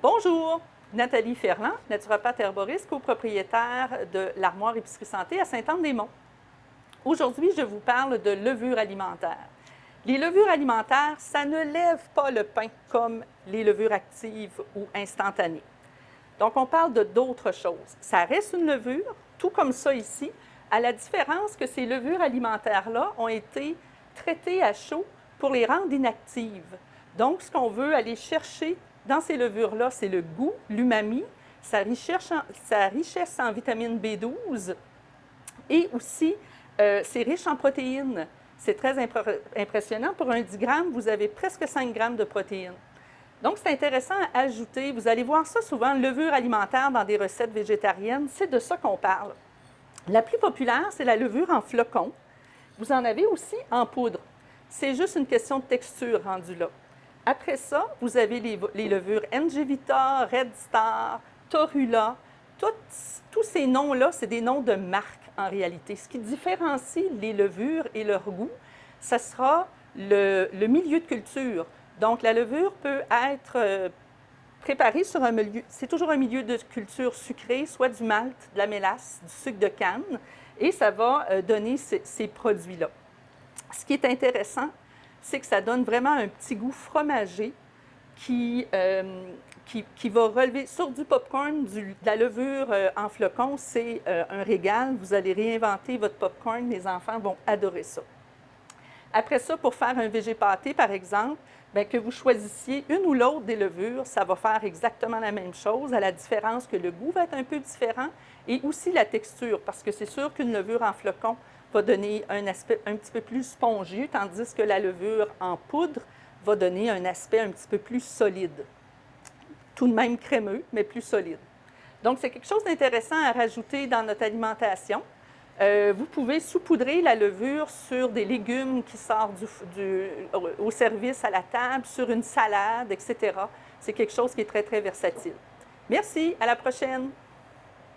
Bonjour, Nathalie Ferland, naturopathe herboriste, copropriétaire de l'Armoire Épicerie Santé à Sainte-Anne-des-Monts. Aujourd'hui, je vous parle de levures alimentaires. Les levures alimentaires, ça ne lève pas le pain comme les levures actives ou instantanées. Donc, on parle de d'autres choses. Ça reste une levure, tout comme ça ici, à la différence que ces levures alimentaires-là ont été traitées à chaud pour les rendre inactives. Donc, ce qu'on veut aller chercher dans ces levures-là, c'est le goût, l'umami, sa richesse en vitamine B12 et aussi, c'est riche en protéines. C'est très impressionnant. Pour un 10 grammes, vous avez presque 5 grammes de protéines. Donc, c'est intéressant à ajouter. Vous allez voir ça souvent, levure alimentaire dans des recettes végétariennes. C'est de ça qu'on parle. La plus populaire, c'est la levure en flocons. Vous en avez aussi en poudre. C'est juste une question de texture rendue là. Après ça, vous avez les levures NGVita, Red Star, Torula. Tous ces noms-là, c'est des noms de marques en réalité. Ce qui différencie les levures et leur goût, ce sera le milieu de culture. Donc, la levure peut être préparée sur un milieu, c'est toujours un milieu de culture sucré, soit du malt, de la mélasse, du sucre de canne, et ça va donner ces produits-là. Ce qui est intéressant, c'est que ça donne vraiment un petit goût fromager qui va relever sur du popcorn, de la levure en flocons. C'est un régal. Vous allez réinventer votre popcorn. Les enfants vont adorer ça. Après ça, pour faire un végé pâté, par exemple, bien, que vous choisissiez une ou l'autre des levures, ça va faire exactement la même chose, à la différence que le goût va être un peu différent et aussi la texture, parce que c'est sûr qu'une levure en flocon va donner un aspect un petit peu plus spongieux, tandis que la levure en poudre va donner un aspect un petit peu plus solide. Tout de même crémeux, mais plus solide. Donc, c'est quelque chose d'intéressant à rajouter dans notre alimentation. Vous pouvez saupoudrer la levure sur des légumes qui sortent au service à la table, sur une salade, etc. C'est quelque chose qui est très, très versatile. Merci, à la prochaine!